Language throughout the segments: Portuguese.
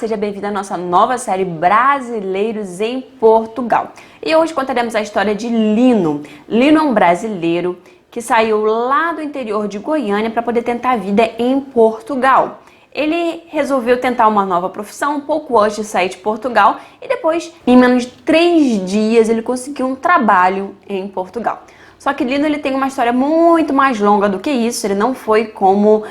seja bem-vindo à nossa nova série Brasileiros em Portugal. E hoje contaremos a história de Lino. Lino é um brasileiro que saiu lá do interior de Goiânia para poder tentar a vida em Portugal. Ele resolveu tentar uma nova profissão um pouco antes de sair de Portugal e depois, em menos de 3 dias, ele conseguiu um trabalho em Portugal. Só que Lino ele tem uma história muito mais longa do que isso. Ele não foi como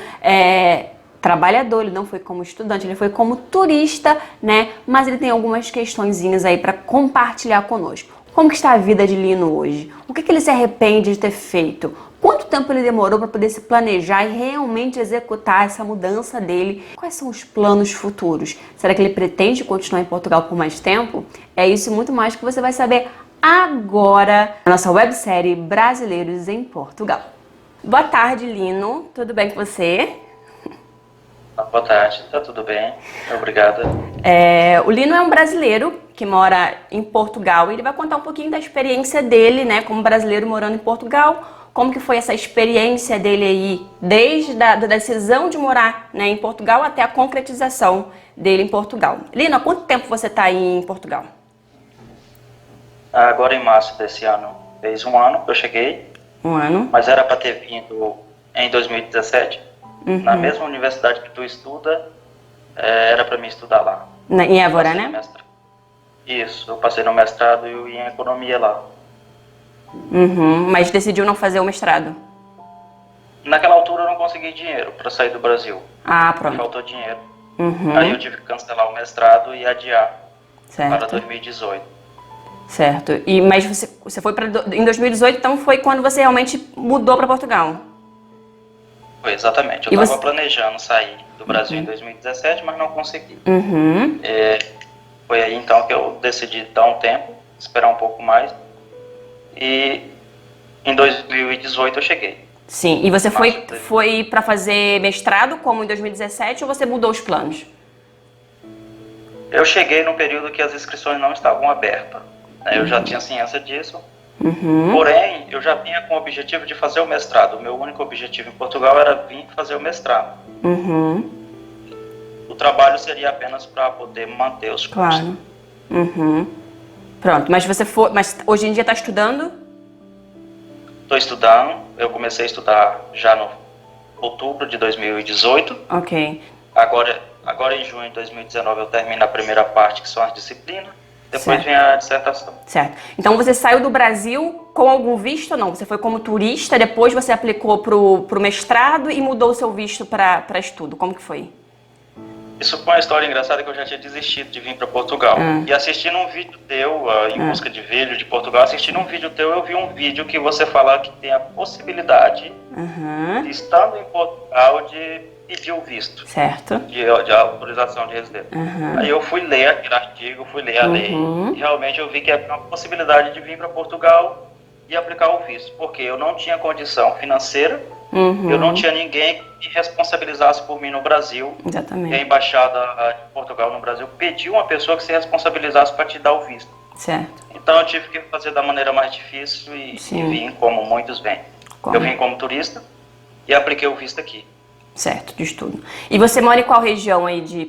trabalhador, ele não foi como estudante, ele foi como turista, né? Mas ele tem algumas questõezinhas aí para compartilhar conosco. Como que está a vida de Lino hoje? O que ele se arrepende de ter feito? Quanto tempo ele demorou para poder se planejar e realmente executar essa mudança dele? Quais são os planos futuros? Será que ele pretende continuar em Portugal por mais tempo? É isso e muito mais que você vai saber agora na nossa websérie Brasileiros em Portugal. Boa tarde, Lino. Tudo bem com você? Boa tarde, tá tudo bem, obrigada. O Lino é um brasileiro que mora em Portugal e ele vai contar um pouquinho da experiência dele, né, como brasileiro morando em Portugal, como que foi essa experiência dele aí, desde a decisão de morar, né, em Portugal até a concretização dele em Portugal. Lino, há quanto tempo você está aí em Portugal? Agora em março desse ano, fez um ano que eu cheguei. Um ano. Mas era para ter vindo em 2017. Na mesma universidade que tu estuda, era para mim estudar lá. Em Évora, né? Isso, eu passei no mestrado e em economia lá. Mas decidiu não fazer o mestrado? Naquela altura eu não consegui dinheiro para sair do Brasil. Ah, pronto. Faltou dinheiro. Aí eu tive que cancelar o mestrado e adiar para 2018. Certo. Mas você foi em 2018, então foi quando você realmente mudou para Portugal? Foi, exatamente. Eu estava planejando sair do Brasil em 2017, mas não consegui. Foi aí então que eu decidi dar um tempo, esperar um pouco mais. E em 2018 eu cheguei. Sim, e você foi para fazer mestrado como em 2017 ou você mudou os planos? Eu cheguei no período que as inscrições não estavam abertas. Eu já tinha ciência disso. Porém, eu já vinha com o objetivo de fazer o mestrado. O meu único objetivo em Portugal era vir fazer o mestrado. O trabalho seria apenas para poder manter os cursos. Claro. Pronto, mas hoje em dia está estudando? Estou estudando. Eu comecei a estudar já no outubro de 2018. Ok. Agora em junho de 2019 eu termino a primeira parte, que são as disciplinas. Depois vem a dissertação. Certo. Então você saiu do Brasil com algum visto ou não? Você foi como turista, depois você aplicou pro mestrado e mudou o seu visto para estudo. Como que foi? Isso foi uma história engraçada que eu já tinha desistido de vir para Portugal. E assistindo um vídeo teu, em busca de vídeo de Portugal, assistindo um vídeo teu, eu vi um vídeo que você fala que tem a possibilidade de, estando em Portugal, de pedir o visto. Certo. De autorização de residência. Aí eu fui ler aquele artigo, fui ler a lei, e realmente eu vi que havia uma possibilidade de vir para Portugal e aplicar o visto, porque eu não tinha condição financeira, eu não tinha ninguém que responsabilizasse por mim no Brasil. Exatamente. E a embaixada de Portugal no Brasil pediu uma pessoa que se responsabilizasse para te dar o visto. Certo. Então eu tive que fazer da maneira mais difícil e vim como muitos vêm. Eu vim como turista e apliquei o visto aqui. Certo, de estudo. E você mora em qual região aí de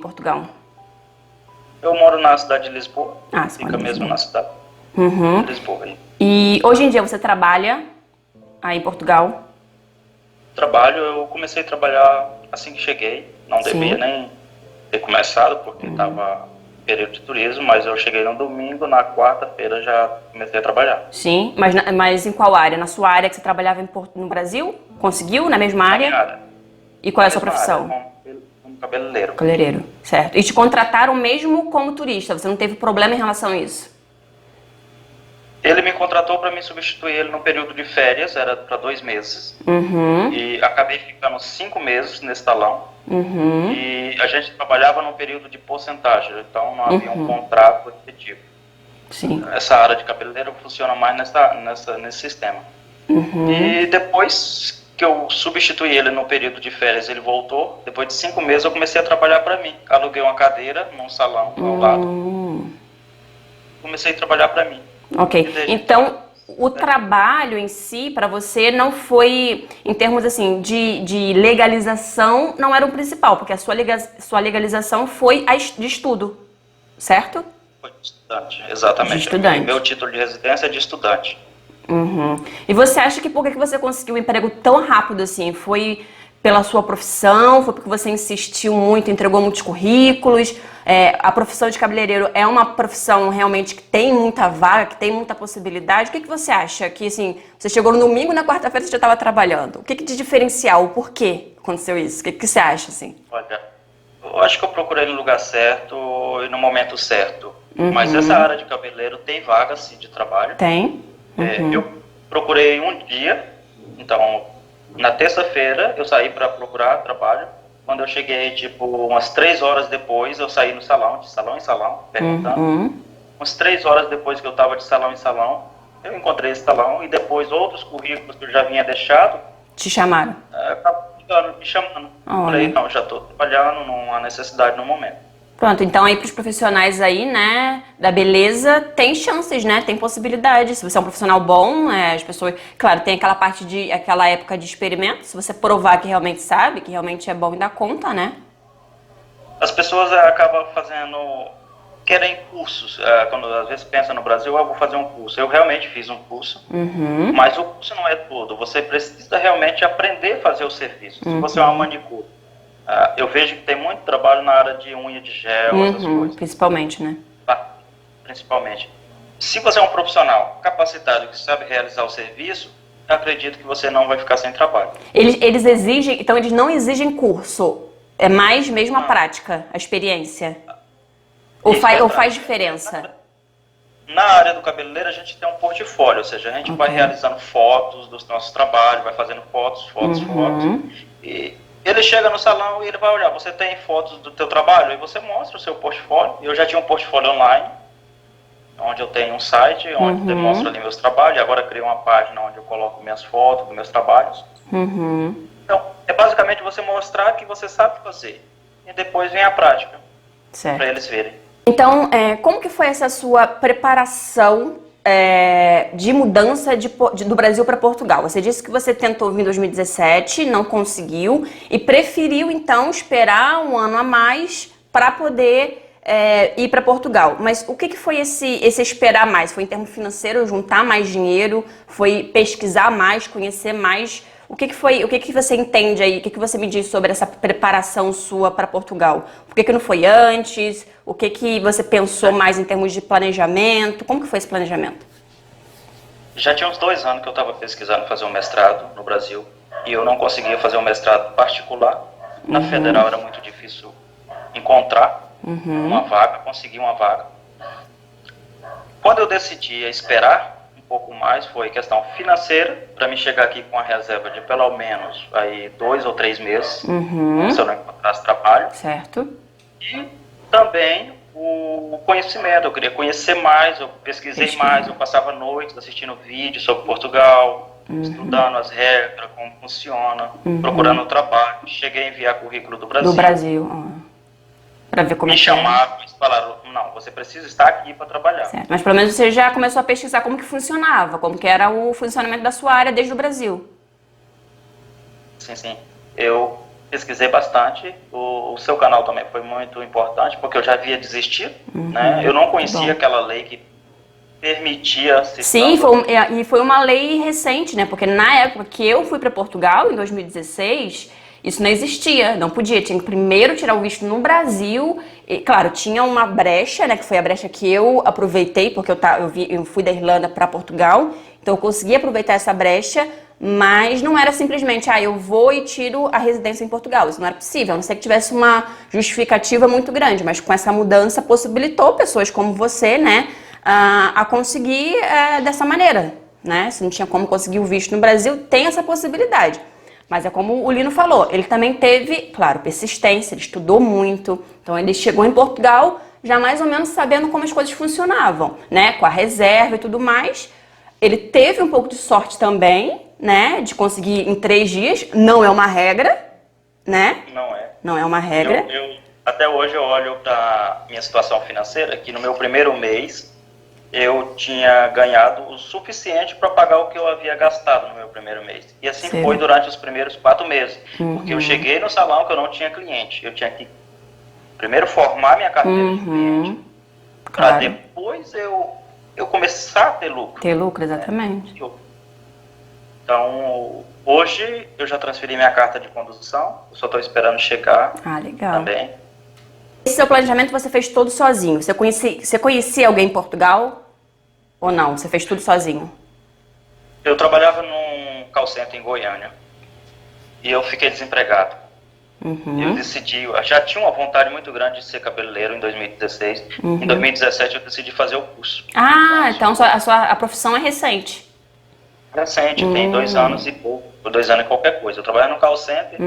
Eu moro na cidade de Lisboa, fica mesmo na cidade de Lisboa. E hoje em dia você trabalha aí em Portugal? Eu comecei a trabalhar assim que cheguei, não devia nem ter começado porque estava em período de turismo, mas eu cheguei no domingo, na quarta-feira já comecei a trabalhar. Sim, mas em qual área? Na sua área que você trabalhava no Brasil? Conseguiu na mesma área? Minha área. E qual é a sua profissão? Como cabeleireiro. Cabeleireiro, certo. E te contrataram mesmo como turista? Você não teve problema em relação a isso? Ele me contratou para me substituir ele no período de férias, era para 2 meses. E acabei ficando 5 meses nesse salão. E a gente trabalhava num período de porcentagem, então não havia um contrato efetivo. Sim. Essa área de cabeleireiro funciona mais nesse sistema. E depois que eu substituí ele no período de férias, ele voltou. Depois de 5 meses eu comecei a trabalhar para mim. Aluguei uma cadeira num salão ao lado. Comecei a trabalhar para mim. Ok, então o trabalho em si, para você, não foi, em termos assim, de legalização, não era o principal, porque a sua legalização foi de estudo, certo? Foi de estudante, exatamente. De estudante. Meu título de residência é de estudante. Uhum. E você acha que por que você conseguiu um emprego tão rápido assim? Foi pela sua profissão? Foi porque você insistiu muito, entregou muitos currículos? A profissão de cabeleireiro é uma profissão realmente que tem muita vaga, que tem muita possibilidade. O que você acha? Que assim, você chegou no domingo e na quarta-feira você já estava trabalhando. O que de diferencial? O porquê aconteceu isso? O que você acha assim? Olha, eu acho que eu procurei no lugar certo e no momento certo. Mas essa área de cabeleireiro tem vaga sim de trabalho. Tem. Eu procurei um dia, então na terça-feira eu saí para procurar trabalho. Quando eu cheguei, tipo, umas 3 horas depois, eu saí no salão, de salão em salão, perguntando. Umas 3 horas depois que eu estava de salão em salão, eu encontrei esse salão e depois outros currículos que eu já vinha deixado. Te chamaram? Acabaram me chamando. Falei, não, já estou trabalhando, não há necessidade no momento. Pronto, então aí para os profissionais aí, né, da beleza, tem chances, né, tem possibilidade. Se você é um profissional bom, as pessoas, claro, tem aquela parte aquela época de experimento, se você provar que realmente sabe, que realmente é bom e dá conta, né? As pessoas acabam querem cursos, quando às vezes pensa no Brasil, eu vou fazer um curso. Eu realmente fiz um curso, mas o curso não é tudo, você precisa realmente aprender a fazer o serviço. Se você é uma manicure, eu vejo que tem muito trabalho na área de unha de gel, essas coisas. Principalmente, né? Principalmente. Se você é um profissional capacitado que sabe realizar o serviço, eu acredito que você não vai ficar sem trabalho. Eles exigem, então eles não exigem curso, é mais mesmo a prática, a experiência? Ou faz diferença? Na área do cabeleireiro a gente tem um portfólio, ou seja, a gente vai realizando fotos dos nossos trabalhos, vai fazendo fotos, e ele chega no salão e ele vai olhar, você tem fotos do teu trabalho? E você mostra o seu portfólio. Eu já tinha um portfólio online, onde eu tenho um site, onde demonstro ali meus trabalhos, e agora criei uma página onde eu coloco minhas fotos dos meus trabalhos. Então, é basicamente você mostrar que você sabe fazer. E depois vem a prática, para eles verem. Então, como que foi essa sua preparação de mudança do Brasil para Portugal? Você disse que você tentou vir em 2017, não conseguiu e preferiu então esperar um ano a mais para poder ir para Portugal. Mas o que foi esse esperar mais? Foi em termos financeiros, juntar mais dinheiro? Foi pesquisar mais, conhecer mais? O que você entende aí? O que você me diz sobre essa preparação sua para Portugal? Por que não foi antes? O que você pensou mais em termos de planejamento? Como que foi esse planejamento? Já tinha uns 2 anos que eu estava pesquisando fazer um mestrado no Brasil e eu não conseguia fazer um mestrado particular. Na federal era muito difícil encontrar uma vaga, conseguir uma vaga. Quando eu decidi esperar um pouco mais, foi questão financeira, para mim chegar aqui com a reserva de pelo menos aí 2 ou 3 meses, se eu não encontrasse trabalho. Certo. E também o conhecimento, eu queria conhecer mais, eu pesquisei mais, eu passava noites assistindo vídeos sobre Portugal, estudando as regras, como funciona, procurando trabalho. Cheguei a enviar currículo do Brasil. Do Brasil, para ver como me chamaram e falaram, não, você precisa estar aqui para trabalhar. Certo. Mas pelo menos você já começou a pesquisar como que funcionava, como que era o funcionamento da sua área desde o Brasil. Sim. Eu pesquisei bastante, o seu canal também foi muito importante, porque eu já havia desistido, né? Eu não conhecia aquela lei que permitia... Sim, foi uma lei recente, né? Porque na época que eu fui para Portugal, em 2016... Isso não existia, não podia, tinha que primeiro tirar o visto no Brasil, e, claro, tinha uma brecha, né, que foi a brecha que eu aproveitei, porque eu fui da Irlanda para Portugal, então eu consegui aproveitar essa brecha, mas não era simplesmente, eu vou e tiro a residência em Portugal, isso não era possível, a não ser que tivesse uma justificativa muito grande, mas com essa mudança possibilitou pessoas como você, né, a conseguir dessa maneira, né, se não tinha como conseguir o visto no Brasil, tem essa possibilidade. Mas é como o Lino falou, ele também teve, claro, persistência, ele estudou muito. Então ele chegou em Portugal já mais ou menos sabendo como as coisas funcionavam, né? Com a reserva e tudo mais. Ele teve um pouco de sorte também, né? De conseguir em 3 dias. Não é uma regra, né? Não é. Não é uma regra. Até hoje eu olho para minha situação financeira, que no meu primeiro mês eu tinha ganhado o suficiente para pagar o que eu havia gastado no meu primeiro mês. E assim foi durante os primeiros 4 meses. Porque eu cheguei no salão que eu não tinha cliente. Eu tinha que primeiro formar minha carteira de cliente, para depois eu começar a ter lucro. Ter lucro, exatamente. Né? Então, hoje eu já transferi minha carta de condução, eu só estou esperando chegar. Legal. Também. Esse seu planejamento você fez todo sozinho? Você conhecia alguém em Portugal ou não? Você fez tudo sozinho? Eu trabalhava num call center em Goiânia e eu fiquei desempregado. Eu decidi, eu já tinha uma vontade muito grande de ser cabeleireiro em 2016. Em 2017 eu decidi fazer o curso. Então a profissão é recente. Recente, tem 2 anos e pouco, ou 2 anos e qualquer coisa. Eu trabalhava no call center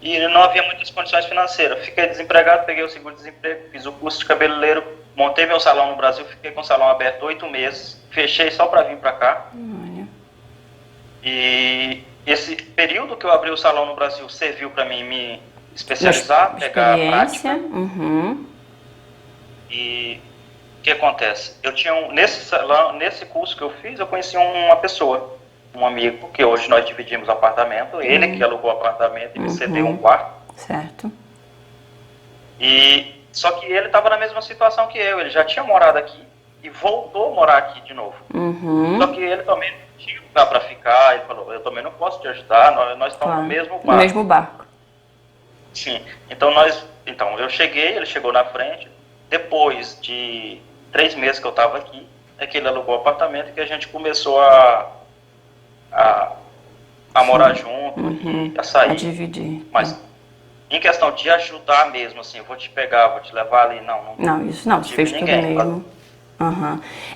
e não havia muitas condições financeiras. Fiquei desempregado, peguei o seguro-desemprego, fiz o curso de cabeleireiro, montei meu salão no Brasil, fiquei com o salão aberto 8 meses, fechei só para vir para cá. E esse período que eu abri o salão no Brasil serviu para mim me especializar, pegar a prática. E o que acontece? Eu tinha nesse curso que eu fiz, eu conheci uma pessoa, um amigo, que hoje nós dividimos apartamento, ele que alugou o apartamento e me cedeu um quarto. Certo. E só que ele estava na mesma situação que eu, ele já tinha morado aqui e voltou a morar aqui de novo. Só que ele também não tinha lugar para ficar, ele falou, eu também não posso te ajudar, nós estamos no mesmo barco. No mesmo barco. Sim, então eu cheguei, ele chegou na frente, depois de 3 meses que eu estava aqui, é que ele alugou o apartamento e que a gente começou a morar junto e a sair. A dividir. Mas em questão de ajudar mesmo, assim, eu vou te pegar, vou te levar ali, não. Isso não, você fez tudo mesmo.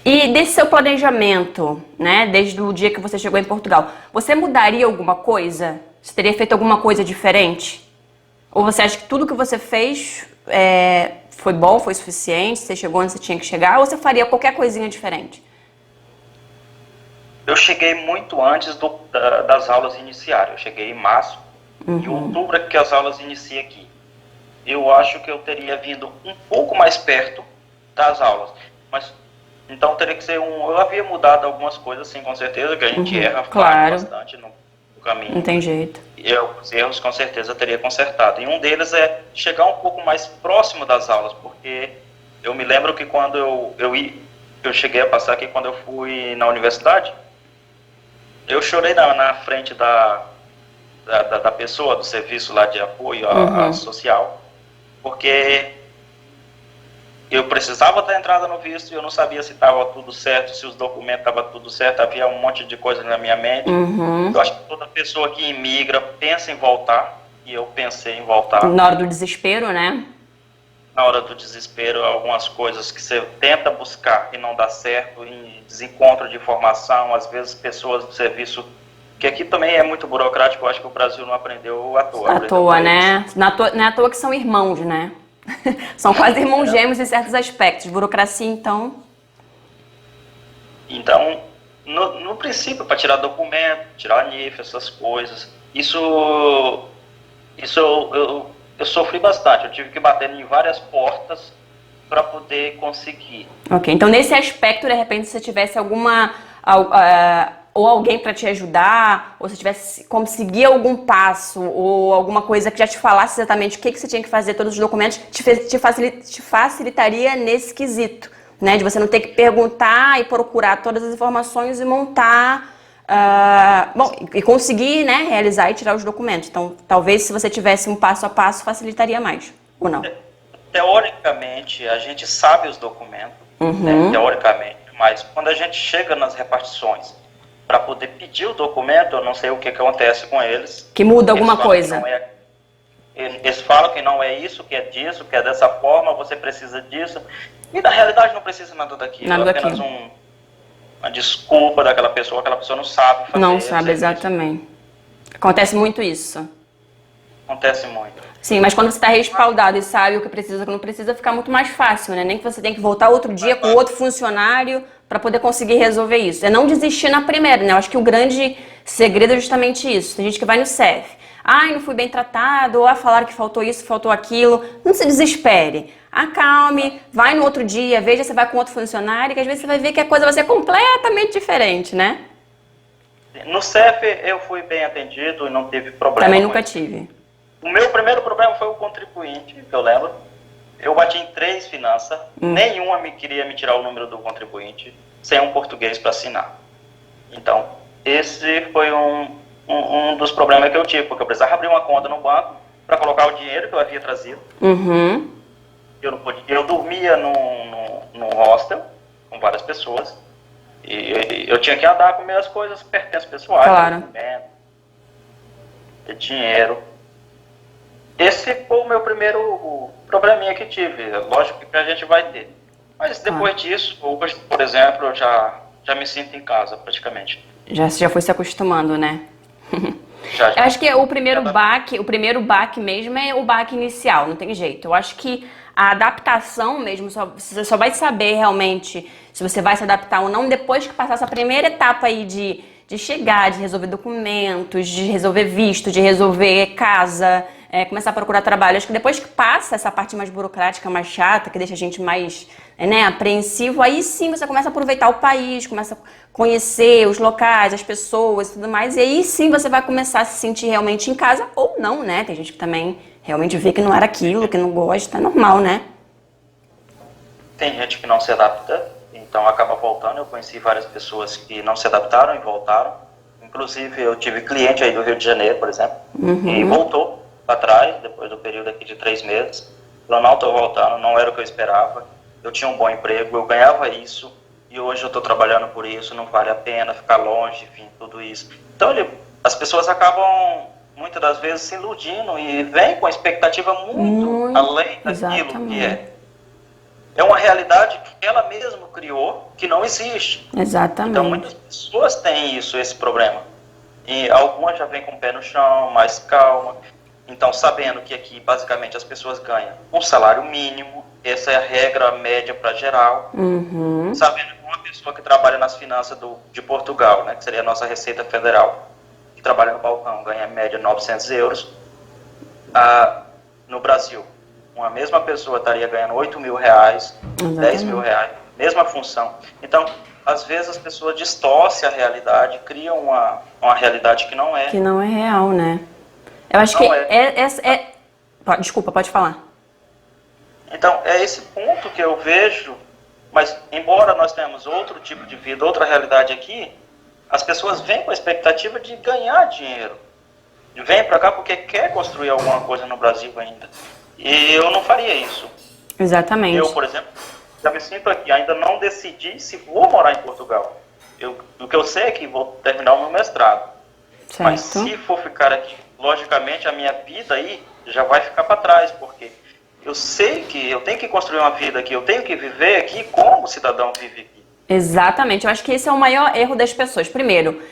E desse seu planejamento, né, desde o dia que você chegou em Portugal, você mudaria alguma coisa? Você teria feito alguma coisa diferente? Ou você acha que tudo que você fez foi bom, foi suficiente, você chegou onde você tinha que chegar, ou você faria qualquer coisinha diferente? Eu cheguei muito antes das aulas iniciarem. Eu cheguei em março, em outubro é que as aulas iniciam aqui. Eu acho que eu teria vindo um pouco mais perto das aulas. Mas, então teria que ser eu havia mudado algumas coisas, sim, com certeza, que a gente erra bastante no caminho. Não tem jeito. E os erros, com certeza, eu teria consertado. E um deles é chegar um pouco mais próximo das aulas, porque eu me lembro que quando eu cheguei a passar aqui, quando eu fui na universidade, eu chorei na frente da pessoa, do serviço lá de apoio social, porque eu precisava da entrada no visto e eu não sabia se estava tudo certo, se os documentos estavam tudo certo, havia um monte de coisa na minha mente. Eu acho que toda pessoa que imigra pensa em voltar, e eu pensei em voltar. Na hora do desespero, né? Na hora do desespero, algumas coisas que você tenta buscar e não dá certo, em desencontro de informação, às vezes pessoas do serviço, que aqui também é muito burocrático, eu acho que o Brasil não aprendeu à toa. À toa, né? Não é à toa que são irmãos, né? São quase irmãos gêmeos em certos aspectos. Burocracia, então... Então, no princípio, para tirar documento, tirar NIF, essas coisas, isso eu sofri bastante. Eu tive que bater em várias portas para poder conseguir. Ok, então nesse aspecto, de repente, se você tivesse ou alguém para te ajudar, ou se tivesse como seguir algum passo, ou alguma coisa que já te falasse exatamente o que você tinha que fazer, todos os documentos, te facilitaria nesse quesito, né? De você não ter que perguntar e procurar todas as informações e montar, e conseguir, né, realizar e tirar os documentos. Então, talvez se você tivesse um passo a passo, facilitaria mais, ou não? Teoricamente, a gente sabe os documentos, né, teoricamente, mas quando a gente chega nas repartições, para poder pedir o documento, eu não sei o que acontece com eles. Que muda alguma coisa. Eles falam que não é isso, que é disso, que é dessa forma, você precisa disso. E na realidade não precisa nada daquilo. É apenas uma desculpa daquela pessoa, aquela pessoa não sabe fazer. Não sabe, exatamente. Acontece muito isso. Acontece muito. Sim, mas quando você está respaldado e sabe o que precisa e o que não precisa, fica muito mais fácil, né? Nem que você tenha que voltar outro dia com outro funcionário para poder conseguir resolver isso. É não desistir na primeira, né? Eu acho que o grande segredo é justamente isso. Tem gente que vai no CEF. ai, não fui bem tratado, ou falaram que faltou isso, faltou aquilo. Não se desespere. Acalme, vai no outro dia, veja se vai com outro funcionário, que às vezes você vai ver que a coisa vai ser completamente diferente, né? No CEF eu fui bem atendido e não teve problema. Também nunca tive. O meu primeiro problema foi o contribuinte, que eu lembro. Eu bati em 3 finanças, nenhuma queria me tirar o número do contribuinte, sem um português para assinar. Então, esse foi um dos problemas que eu tive, porque eu precisava abrir uma conta no banco para colocar o dinheiro que eu havia trazido. Eu não podia, eu dormia num hostel com várias pessoas e eu tinha que andar com minhas coisas, pertences pessoais, claro, dinheiro. Esse foi o meu primeiro probleminha que tive. Lógico que a gente vai ter. Mas depois disso, hoje, por exemplo, eu já me sinto em casa praticamente. Já foi se acostumando, né? Já. Eu acho que o primeiro baque mesmo é o baque inicial, não tem jeito. Eu acho que a adaptação mesmo, você só vai saber realmente se você vai se adaptar ou não depois que passar essa primeira etapa aí de chegar, de resolver documentos, de resolver visto, de resolver casa, começar a procurar trabalho. Acho que depois que passa essa parte mais burocrática, mais chata, que deixa a gente mais apreensivo, aí sim você começa a aproveitar o país, começa a conhecer os locais, as pessoas e tudo mais, e aí sim você vai começar a se sentir realmente em casa ou não, né? Tem gente que também realmente vê que não era aquilo, que não gosta, é normal, né? Tem gente que não se adapta, então acaba voltando. Eu conheci várias pessoas que não se adaptaram e voltaram. Inclusive, eu tive cliente aí do Rio de Janeiro, por exemplo, e voltou para trás, depois do período aqui de 3 meses. Falou, não, estou voltando, não era o que eu esperava. Eu tinha um bom emprego, eu ganhava isso, e hoje eu estou trabalhando por isso, não vale a pena ficar longe, enfim, tudo isso. Então, as pessoas acabam, muitas das vezes, se iludindo e vêm com a expectativa muito além daquilo que é. É uma realidade que ela mesma criou, que não existe. Exatamente. Então, muitas pessoas têm esse problema. E algumas já vêm com o pé no chão, mais calma. Então, sabendo que aqui, basicamente, as pessoas ganham um salário mínimo, essa é a regra média para geral. Sabendo que uma pessoa que trabalha nas finanças de Portugal, né, que seria a nossa Receita Federal, que trabalha no balcão, ganha em média 900 euros. No Brasil, uma mesma pessoa estaria ganhando 8 mil reais, 10 mil reais, mesma função. Então, às vezes as pessoas distorcem a realidade, criam uma realidade que não é. Que não é real, né? Eu acho Desculpa, pode falar. Então, é esse ponto que eu vejo, mas embora nós tenhamos outro tipo de vida, outra realidade aqui, as pessoas vêm com a expectativa de ganhar dinheiro. Vêm para cá porque quer construir alguma coisa no Brasil ainda. E eu não faria isso. Exatamente. Eu, por exemplo, já me sinto aqui, ainda não decidi se vou morar em Portugal. O que eu sei é que vou terminar o meu mestrado. Certo. Mas se for ficar aqui, logicamente a minha vida aí já vai ficar para trás, porque eu sei que eu tenho que construir uma vida aqui, eu tenho que viver aqui como cidadão vive aqui. Exatamente, eu acho que esse é o maior erro das pessoas. Primeiro,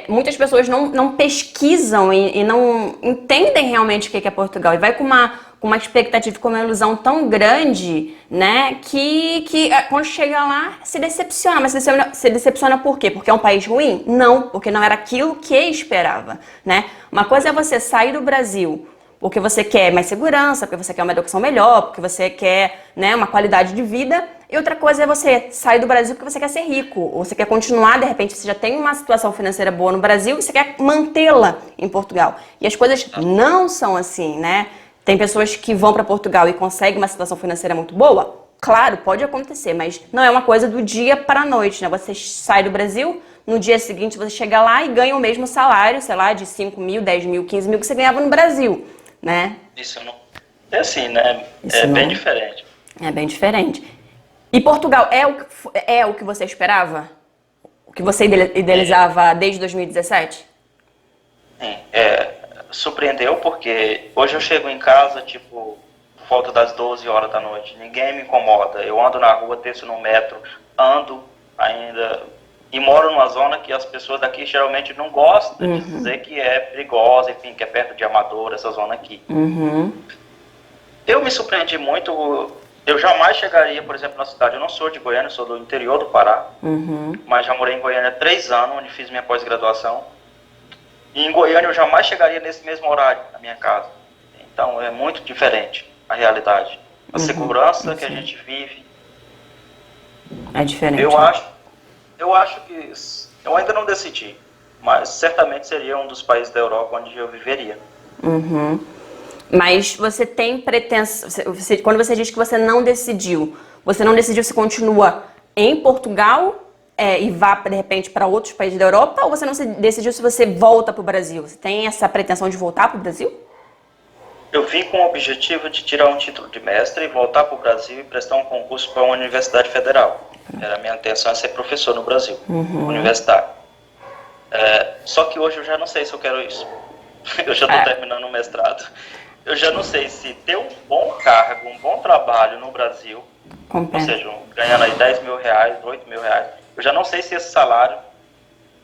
muitas pessoas não pesquisam e não entendem realmente o que é Portugal. E vai com uma expectativa, com uma ilusão tão grande, né, que quando chega lá se decepciona. Mas se decepciona por quê? Porque é um país ruim? Não, porque não era aquilo que esperava, né? Uma coisa é você sair do Brasil porque você quer mais segurança, porque você quer uma educação melhor, porque você quer, né, uma qualidade de vida. E outra coisa é você sair do Brasil porque você quer ser rico, ou você quer continuar, de repente você já tem uma situação financeira boa no Brasil e você quer mantê-la em Portugal. E as coisas não são assim, né? Tem pessoas que vão para Portugal e conseguem uma situação financeira muito boa? Claro, pode acontecer, mas não é uma coisa do dia para a noite, né? Você sai do Brasil, no dia seguinte você chega lá e ganha o mesmo salário, sei lá, de 5 mil, 10 mil, 15 mil que você ganhava no Brasil, né? Isso não... É assim, né? É bem diferente. É bem diferente. E Portugal é o que você esperava? O que você idealizava desde 2017? Sim, surpreendeu porque hoje eu chego em casa, tipo, por volta das 12 horas da noite. Ninguém me incomoda. Eu ando na rua, desço no metro, ando ainda... E moro numa zona que as pessoas daqui geralmente não gostam de dizer que é perigosa, enfim, que é perto de Amador, essa zona aqui. Eu me surpreendi muito. Eu jamais chegaria, por exemplo, na cidade. Eu não sou de Goiânia, sou do interior do Pará. Mas já morei em Goiânia há 3 anos, onde fiz minha pós-graduação. E em Goiânia eu jamais chegaria nesse mesmo horário na minha casa. Então é muito diferente a realidade. A segurança que a gente vive. É diferente. Eu acho que, eu ainda não decidi, mas certamente seria um dos países da Europa onde eu viveria. Mas você tem pretensão, quando você diz que você não decidiu se continua em Portugal e vá, de repente, para outros países da Europa, ou você não decidiu se você volta para o Brasil? Você tem essa pretensão de voltar para o Brasil? Eu vim com o objetivo de tirar um título de mestre e voltar para o Brasil e prestar um concurso para uma universidade federal. Era a minha intenção ser professor no Brasil, universitário. Só que hoje eu já não sei se eu quero isso. Eu já estou terminando o mestrado. Eu já não sei se ter um bom cargo, um bom trabalho no Brasil, ou seja, ganhando aí 10 mil reais, 8 mil reais, eu já não sei se esse salário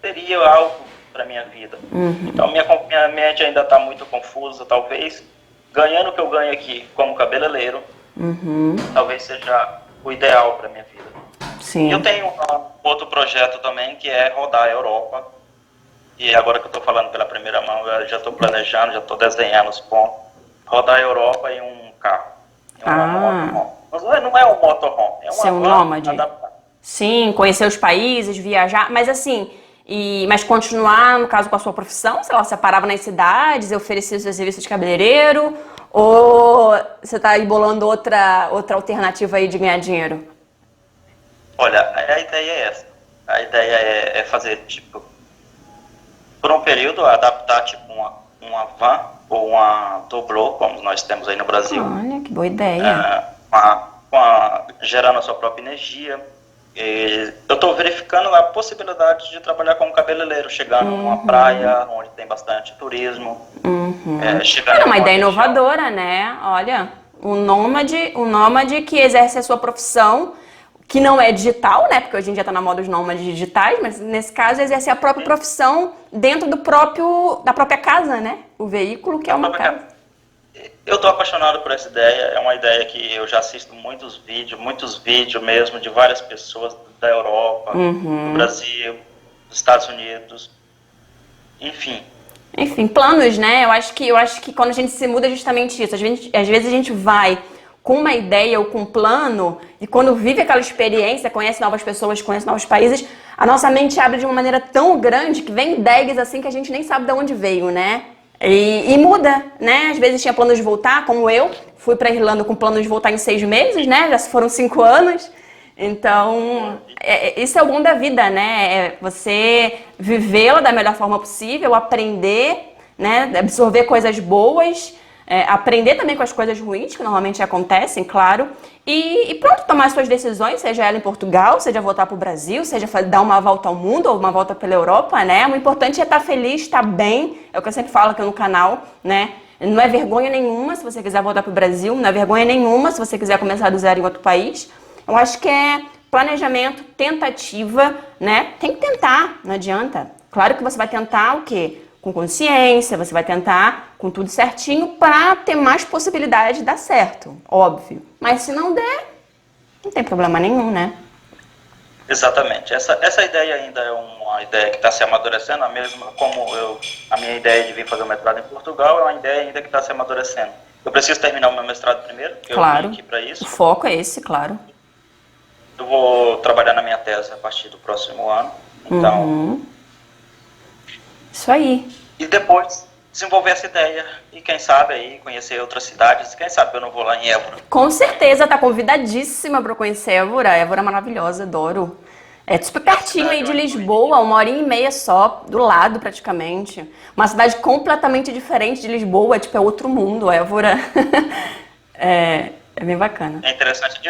teria algo para minha vida. Então minha mente ainda está muito confusa. Talvez ganhando o que eu ganho aqui como cabeleireiro, talvez seja o ideal para minha vida. Sim. E eu tenho outro projeto também, que é rodar a Europa. E agora que eu estou falando pela primeira mão, eu já estou planejando, já estou desenhando os pontos. Rodar a Europa em um carro. Não é um motorhome, é uma van nômade. Adaptada. Sim, conhecer os países, viajar, mas assim, mas continuar, no caso, com a sua profissão, sei lá, você parava nas cidades, oferecia o seu serviço de cabeleireiro, ou você está aí bolando outra alternativa aí de ganhar dinheiro? Olha, a ideia é essa. A ideia é fazer, tipo, por um período, adaptar, tipo, uma van ou uma doblô, como nós temos aí no Brasil. Olha, que boa ideia. Gerando a sua própria energia. Eu estou verificando a possibilidade de trabalhar como cabeleireiro, chegando numa praia onde tem bastante turismo. É uma ideia inovadora, né? Olha, um nômade que exerce a sua profissão, que não é digital, né? Porque hoje em dia está na moda os nômades digitais, mas nesse caso exerce a própria profissão dentro da própria casa, né? O veículo que é uma casa. Eu estou apaixonado por essa ideia. É uma ideia que eu já assisto muitos vídeos mesmo de várias pessoas da Europa, do Brasil, dos Estados Unidos, enfim. Enfim, planos, né? Eu acho que quando a gente se muda é justamente isso. Às vezes a gente vai com uma ideia ou com um plano, e quando vive aquela experiência, conhece novas pessoas, conhece novos países, a nossa mente abre de uma maneira tão grande que vem ideias assim que a gente nem sabe de onde veio, né? E muda, né? Às vezes tinha planos de voltar, como eu, fui pra Irlanda com plano de voltar em 6 meses, né? Já foram 5 anos. Então, isso é o bom da vida, né? É você vivê-la da melhor forma possível, aprender, né? Absorver coisas boas, aprender também com as coisas ruins, que normalmente acontecem, claro. E pronto, tomar suas decisões, seja ela em Portugal, seja voltar para o Brasil, seja dar uma volta ao mundo ou uma volta pela Europa, né? O importante é estar feliz, estar bem, é o que eu sempre falo aqui no canal, né? Não é vergonha nenhuma se você quiser voltar para o Brasil, não é vergonha nenhuma se você quiser começar do zero em outro país. Eu acho que é planejamento, tentativa, né? Tem que tentar, não adianta. Claro que você vai tentar o quê? Com consciência, você vai tentar com tudo certinho para ter mais possibilidade de dar certo, óbvio. Mas se não der, não tem problema nenhum, né? Exatamente. Essa ideia ainda é uma ideia que está se amadurecendo, a mesma como a minha ideia de vir fazer o mestrado em Portugal é uma ideia ainda que está se amadurecendo. Eu preciso terminar o meu mestrado primeiro, porque claro. Eu vim aqui para isso. O foco é esse, claro. Eu vou trabalhar na minha tese a partir do próximo ano, então... Isso aí. E depois desenvolver essa ideia e quem sabe aí conhecer outras cidades, quem sabe eu não vou lá em Évora. Com certeza, tá convidadíssima para conhecer Évora. Évora é maravilhosa, adoro. É super pertinho aí de Lisboa, 1h30 só, do lado praticamente. Uma cidade completamente diferente de Lisboa, tipo, é outro mundo, Évora. É bem bacana. É interessante.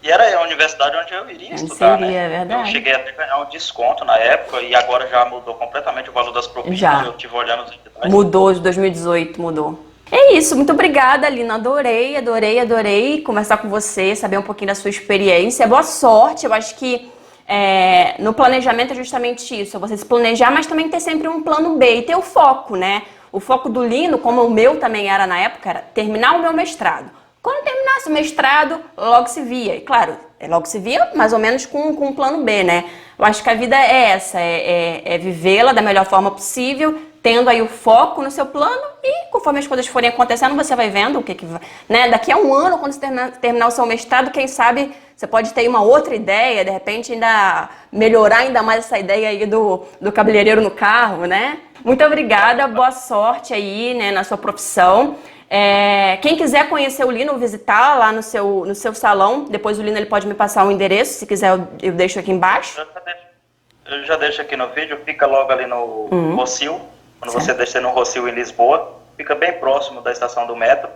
E era a universidade onde eu iria estudar, seria, né? É verdade. Eu cheguei até a ganhar um desconto na época e agora já mudou completamente o valor das propinas. Já. Eu estive olhando os editais. Mudou, de 2018 mudou. É isso, muito obrigada, Lina. Adorei conversar com você, saber um pouquinho da sua experiência. Boa sorte, eu acho que no planejamento é justamente isso, é você se planejar, mas também ter sempre um plano B e ter o foco, né? O foco do Lino, como o meu também era na época, era terminar o meu mestrado. Quando terminasse o mestrado, logo se via. E claro, logo se via mais ou menos com um plano B, né? Eu acho que a vida é essa, é vivê-la da melhor forma possível, tendo aí o foco no seu plano e conforme as coisas forem acontecendo, você vai vendo o que vai, né? Daqui a um ano, quando você terminar o seu mestrado, quem sabe você pode ter uma outra ideia, de repente ainda melhorar ainda mais essa ideia aí do cabeleireiro no carro, né? Muito obrigada, boa sorte aí, né, na sua profissão. Quem quiser conhecer o Lino, visitar lá no seu salão, depois o Lino ele pode me passar o endereço, se quiser eu deixo aqui embaixo. Eu já deixo aqui no vídeo, fica logo ali no Rossio, quando você descer no Rossio em Lisboa, fica bem próximo da estação do metro.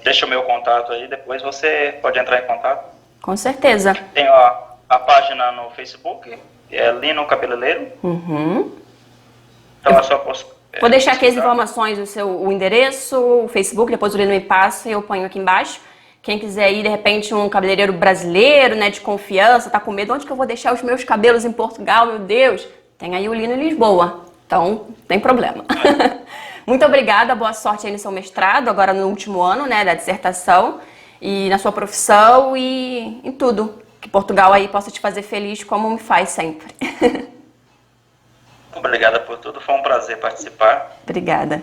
Deixa o meu contato aí, depois você pode entrar em contato. Com certeza. Tem a página no Facebook, que é Lino Cabeleireiro. Então é só vou deixar aqui as informações, o endereço, o Facebook, depois o Lino me passa e eu ponho aqui embaixo. Quem quiser ir, de repente, um cabeleireiro brasileiro, né, de confiança, tá com medo, onde que eu vou deixar os meus cabelos em Portugal, meu Deus? Tem aí o Lino em Lisboa, então não tem problema. Muito obrigada, boa sorte aí no seu mestrado, agora no último ano, né, da dissertação, e na sua profissão e em tudo. Que Portugal aí possa te fazer feliz como me faz sempre. Obrigada por tudo, foi um prazer participar. Obrigada,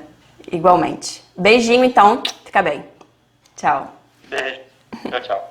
igualmente. Beijinho então, fica bem. Tchau. Beijo, tchau, tchau.